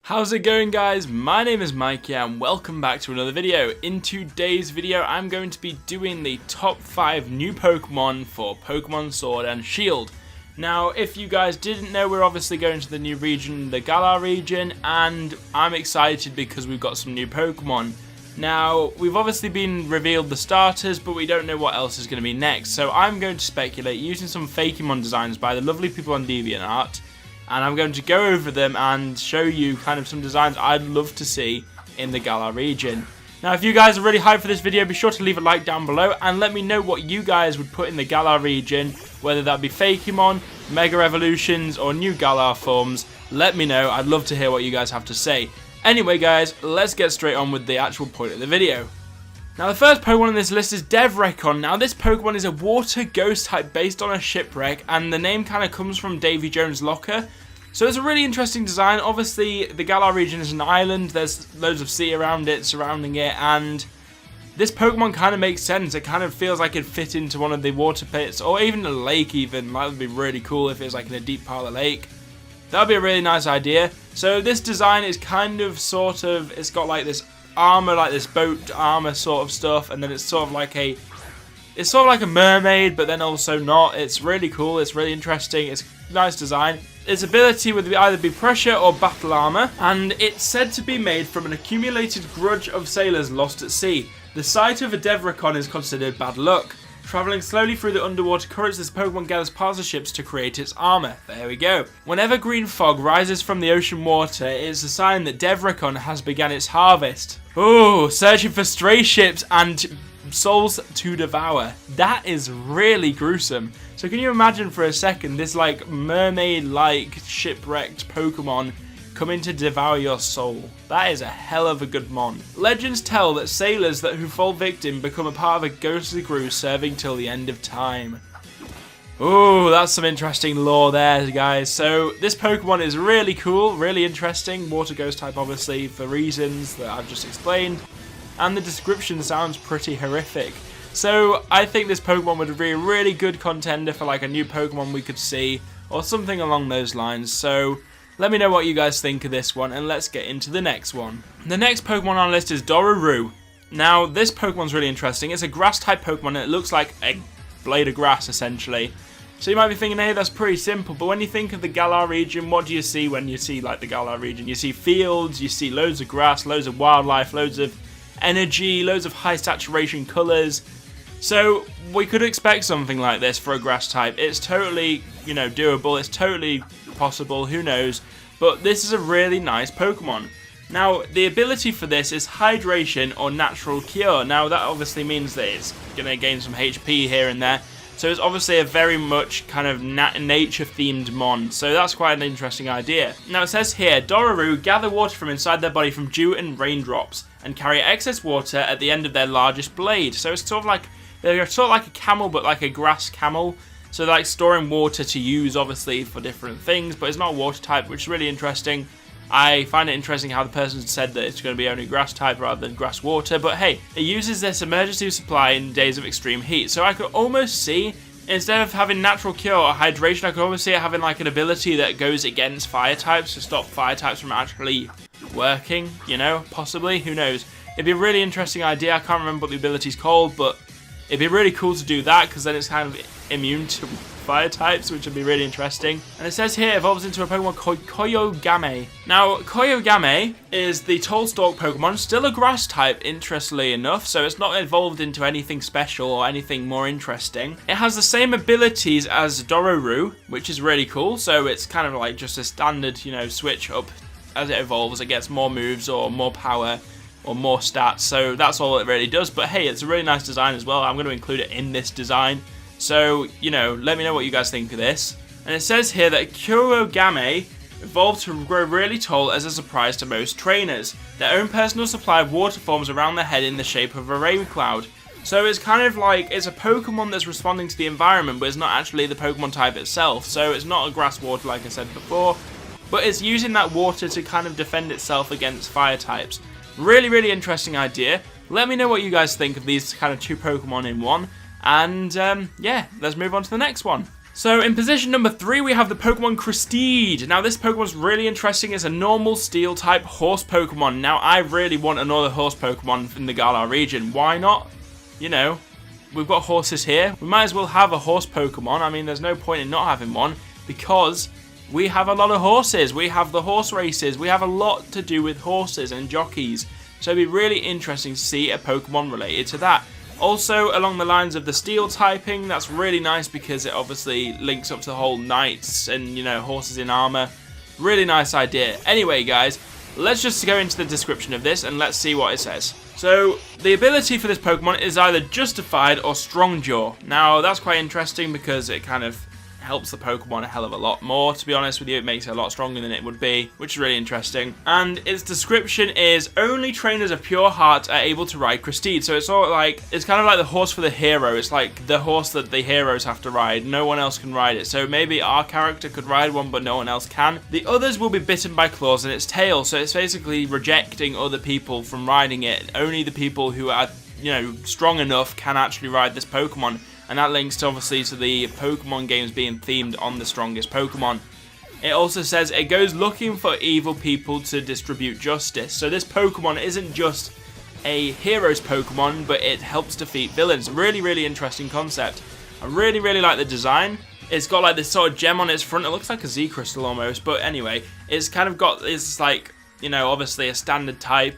How's it going, guys? My name is Maikya and welcome back to another video. In today's video I'm going to be doing the top 5 new Pokemon for Pokemon Sword and Shield. Now if you guys didn't know, we're obviously going to the new region, the Galar region, and I'm excited because we've got some new Pokemon. Now we've obviously been revealed the starters, but we don't know what else is going to be next, so I'm going to speculate using some Fakemon designs by the lovely people on DeviantArt. And I'm going to go over them and show you kind of some designs I'd love to see in the Galar region. Now if you guys are really hyped for this video, be sure to leave a like down below and let me know what you guys would put in the Galar region, whether that be Fakemon, Mega Evolutions or new Galar forms. Let me know, I'd love to hear what you guys have to say. Anyway guys, let's get straight on with the actual point of the video. Now the first Pokemon on this list is Devrekon. Now this Pokemon is a water ghost type based on a shipwreck, and the name kind of comes from Davy Jones' locker. So it's a really interesting design. Obviously the Galar region is an island, there's loads of sea around it, surrounding it, and this Pokemon kind of makes sense. It kind of feels like it'd fit into one of the water pits, or even a lake even. That would be really cool if it was like in a deep part of the lake. That would be a really nice idea. So this design is kind of it's got like this armor, like this boat armor sort of stuff, and then it's sort of like a mermaid, but then also not. It's really cool, it's really interesting, it's a nice design. Its ability would either be pressure or battle armor, and it's said to be made from an accumulated grudge of sailors lost at sea. The sight of a Devrekon is considered bad luck. Travelling slowly through the underwater currents, this Pokemon gathers parts of ships to create its armor. There we go. Whenever green fog rises from the ocean water, it is a sign that Devrekon has begun its harvest. Ooh, searching for stray ships and souls to devour. That is really gruesome. So can you imagine for a second this like mermaid-like shipwrecked Pokemon coming to devour your soul? That is a hell of a good mon. Legends tell that sailors who fall victim become a part of a ghostly crew serving till the end of time. Ooh, that's some interesting lore there, guys. So this Pokemon is really cool, really interesting. Water ghost type, obviously, for reasons that I've just explained. And the description sounds pretty horrific. So I think this Pokemon would be a really good contender for like a new Pokemon we could see, or something along those lines. So let me know what you guys think of this one, and let's get into the next one. The next Pokemon on our list is Dora Roo. Now this Pokemon's really interesting. It's a grass type Pokemon and it looks like a blade of grass essentially. So you might be thinking, hey, that's pretty simple, but when you think of the Galar region, what do you see when you see like the Galar region? You see fields, you see loads of grass, loads of wildlife, loads of energy, loads of high saturation colours. So we could expect something like this for a grass type. It's totally, doable. It's totally possible. Who knows? But this is a really nice Pokemon. Now, the ability for this is Hydration or Natural Cure. Now, that obviously means that it's going to gain some HP here and there. So it's obviously a very much kind of nature-themed mon. So that's quite an interesting idea. Now, it says here, Dora Roo gather water from inside their body from dew and raindrops and carry excess water at the end of their largest blade. So it's they're sort of like a camel, but like a grass camel. So they're like storing water to use, obviously, for different things, but it's not a water type, which is really interesting. I find it interesting how the person said that it's going to be only grass type rather than grass water, but hey, it uses this emergency supply in days of extreme heat. So I could almost see, instead of having natural cure or hydration, I could almost see it having like an ability that goes against fire types to stop fire types from actually working, possibly, who knows. It'd be a really interesting idea. I can't remember what the ability's called, but it'd be really cool to do that because then it's kind of immune to fire types, which would be really interesting. And it says here, evolves into a Pokemon called Koyogame. Now, Koyogame is the tall stalk Pokemon, still a grass type, interestingly enough, so it's not evolved into anything special or anything more interesting. It has the same abilities as Dora Roo, which is really cool, so it's kind of like just a standard, switch up as it evolves. It gets more moves or more power or more stats, so that's all it really does. But hey, it's a really nice design as well. I'm going to include it in this design. So, let me know what you guys think of this. And it says here that Kyogame evolved to grow really tall as a surprise to most trainers. Their own personal supply of water forms around their head in the shape of a rain cloud. So it's kind of like, it's a Pokemon that's responding to the environment, but it's not actually the Pokemon type itself. So it's not a grass water like I said before, but it's using that water to kind of defend itself against fire types. Really, really interesting idea. Let me know what you guys think of these kind of two Pokemon in one. And yeah, let's move on to the next one. So in position number 3, we have the Pokemon Christide. Now this Pokemon's really interesting. It's a normal steel type horse Pokemon. Now I really want another horse Pokemon in the Galar region. Why not? You know, we've got horses here. We might as well have a horse Pokemon. I mean, there's no point in not having one because we have a lot of horses. We have the horse races. We have a lot to do with horses and jockeys. So it'd be really interesting to see a Pokemon related to that. Also, along the lines of the steel typing, that's really nice because it obviously links up to the whole knights and, you know, horses in armor. Really nice idea. Anyway, guys, let's just go into the description of this and let's see what it says. So, the ability for this Pokemon is either Justified or Strong Jaw. Now, that's quite interesting because it kind of helps the Pokemon a hell of a lot more. To be honest with you, it makes it a lot stronger than it would be, which is really interesting. And its description is, only trainers of pure heart are able to ride Christide. So it's sort of like, it's kind of like the horse for the hero. It's like the horse that the heroes have to ride. No one else can ride it. So maybe our character could ride one, but no one else can. The others will be bitten by claws in its tail. So it's basically rejecting other people from riding it. Only the people who are, you know, strong enough can actually ride this Pokemon. And that links obviously to the Pokemon games being themed on the strongest Pokemon. It also says it goes looking for evil people to distribute justice. So this Pokemon isn't just a hero's Pokemon, but it helps defeat villains. Really, really interesting concept. I really, really like the design. It's got like this sort of gem on its front. It looks like a Z crystal almost. But anyway, it's kind of got this like, you know, obviously a standard type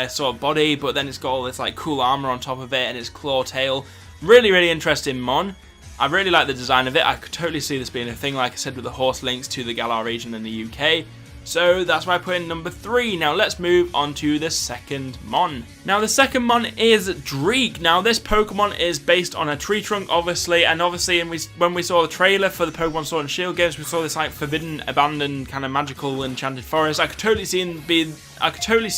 sort of body. But then it's got all this like cool armor on top of it and its claw tail. Really, really interesting mon. I really like the design of it. I could totally see this being a thing, like I said, with the horse links to the Galar region in the UK. So that's why I put in number 3. Now let's move on to the second mon. Now the second mon is Dreek. Now this Pokemon is based on a tree trunk, obviously, and obviously when we saw the trailer for the Pokemon Sword and Shield games, we saw this like forbidden, abandoned, kind of magical, enchanted forest. I could totally see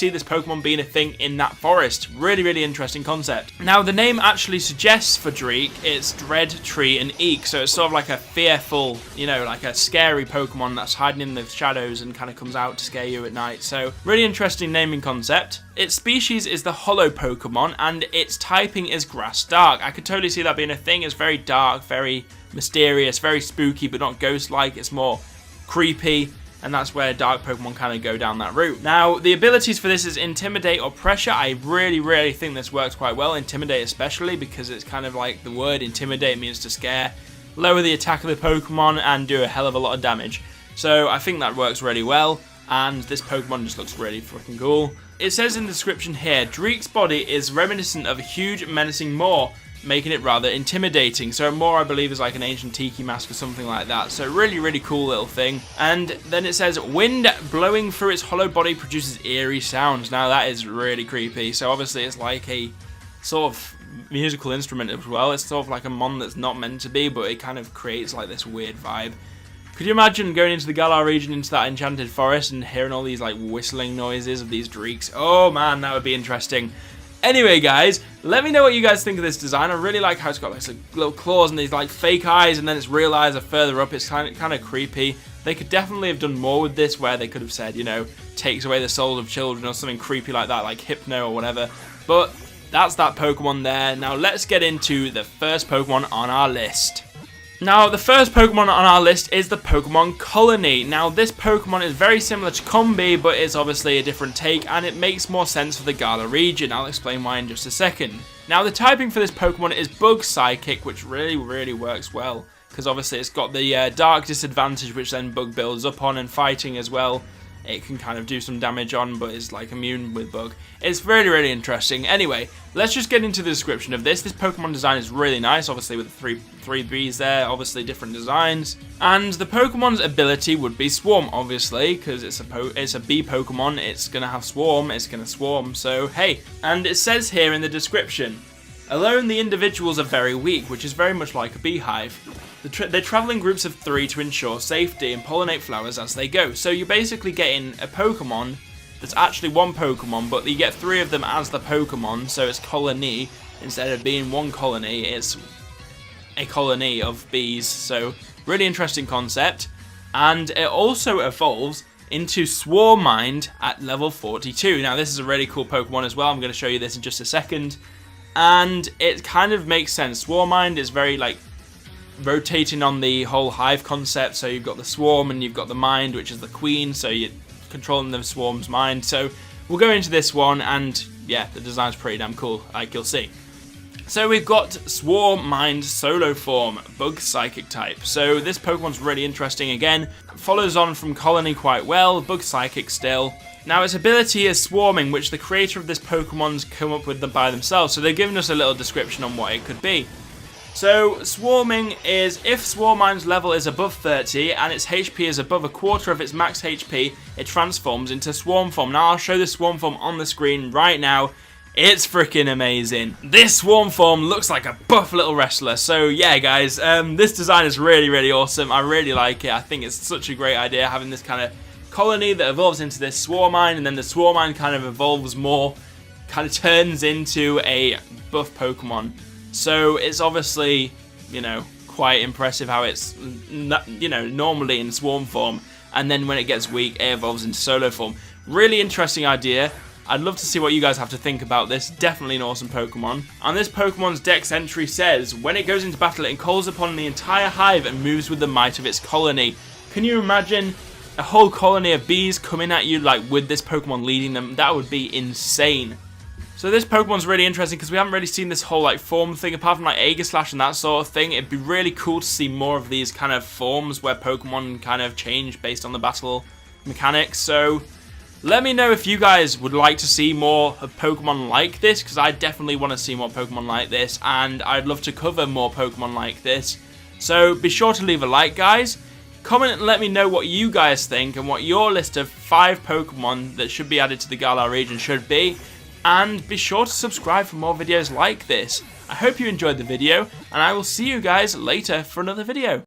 this Pokemon being a thing in that forest. Really, really interesting concept. Now the name actually suggests for Dreek, it's Dread, Tree, and Eek. So it's sort of like a fearful, you know, like a scary Pokemon that's hiding in the shadows and kind of comes out to scare you at night. So really interesting naming concept. Its species is the Hollow Pokemon and its typing is Grass Dark. I could totally see that being a thing. It's very dark, very mysterious, very spooky, but not ghost-like. It's more creepy. And that's where dark Pokemon kind of go down that route. Now, the abilities for this is Intimidate or Pressure. I really, really think this works quite well. Intimidate especially because it's kind of like the word Intimidate means to scare. Lower the attack of the Pokemon and do a hell of a lot of damage. So I think that works really well. And this Pokemon just looks really freaking cool. It says in the description here, Dreek's body is reminiscent of a huge menacing maw, making it rather intimidating. So a maw, I believe, is like an ancient tiki mask or something like that. So really, really cool little thing. And then it says, wind blowing through its hollow body produces eerie sounds. Now that is really creepy. So obviously it's like a sort of musical instrument as well. It's sort of like a mon that's not meant to be, but it kind of creates like this weird vibe. Could you imagine going into the Galar region, into that enchanted forest, and hearing all these like whistling noises of these Dreeks? Oh man, that would be interesting. Anyway, guys, let me know what you guys think of this design. I really like how it's got like little claws and these like fake eyes, and then its real eyes are further up. It's kind of creepy. They could definitely have done more with this, where they could have said, you know, takes away the souls of children or something creepy like that, like Hypno or whatever. But that's that Pokemon there. Now let's get into the first Pokemon on our list. Now, the first Pokemon on our list is the Pokemon Colony. Now, this Pokemon is very similar to Combee, but it's obviously a different take, and it makes more sense for the Galar region. I'll explain why in just a second. Now, the typing for this Pokemon is Bug Psychic, which really, really works well, because obviously it's got the Dark disadvantage, which then Bug builds up on, and Fighting as well. It can kind of do some damage on, but is like immune with Bug. It's really, really interesting. Anyway, let's just get into the description of this. This Pokemon design is really nice, obviously with the three Bs there, obviously different designs. And the Pokemon's ability would be Swarm, obviously, because it's a bee Pokemon. It's going to have Swarm, it's going to swarm, so hey. And it says here in the description, alone the individuals are very weak, which is very much like a beehive. They travel in groups of 3 to ensure safety and pollinate flowers as they go. So you're basically getting a Pokemon that's actually one Pokemon, but you get 3 of them as the Pokemon, so it's colony. Instead of being one colony, it's a colony of bees. So really interesting concept. And it also evolves into Swarmind at level 42. Now this is a really cool Pokemon as well. I'm going to show you this in just a second. And it kind of makes sense. Swarmind is very like rotating on the whole hive concept. So you've got the swarm and you've got the mind, which is the queen, so you're controlling the swarm's mind. So we'll go into this one, and yeah, the design's pretty damn cool, like you'll see. So we've got Swarm Mind Solo Form, Bug Psychic type. So this Pokemon's really interesting again. Follows on from Colony quite well, Bug Psychic still. Now its ability is Swarming, which the creator of this Pokemon's come up with them by themselves. So they've given us a little description on what it could be. So Swarming is if Swarm Mind's level is above 30 and its HP is above a quarter of its max HP, it transforms into Swarm Form. Now I'll show the Swarm Form on the screen right now. It's freaking amazing. This Swarm Form looks like a buff little wrestler. So yeah, guys, this design is really, really awesome. I really like it. I think it's such a great idea having this kind of colony that evolves into this Swarmine, and then the Swarmine kind of evolves more, kind of turns into a buff Pokemon. So it's obviously, you know, quite impressive how it's, you know, normally in Swarm form, and then when it gets weak, it evolves into Solo form. Really interesting idea. I'd love to see what you guys have to think about this. Definitely an awesome Pokemon. And this Pokemon's Dex entry says, when it goes into battle, it calls upon the entire hive and moves with the might of its colony. Can you imagine a whole colony of bees coming at you, like, with this Pokemon leading them? That would be insane. So this Pokemon's really interesting because we haven't really seen this whole, like, form thing, apart from, like, Aegislash and that sort of thing. It'd be really cool to see more of these kind of forms where Pokemon kind of change based on the battle mechanics. So let me know if you guys would like to see more of Pokemon like this, because I definitely want to see more Pokemon like this, and I'd love to cover more Pokemon like this. So be sure to leave a like, guys. Comment and let me know what you guys think and what your list of 5 Pokemon that should be added to the Galar region should be. And be sure to subscribe for more videos like this. I hope you enjoyed the video, and I will see you guys later for another video.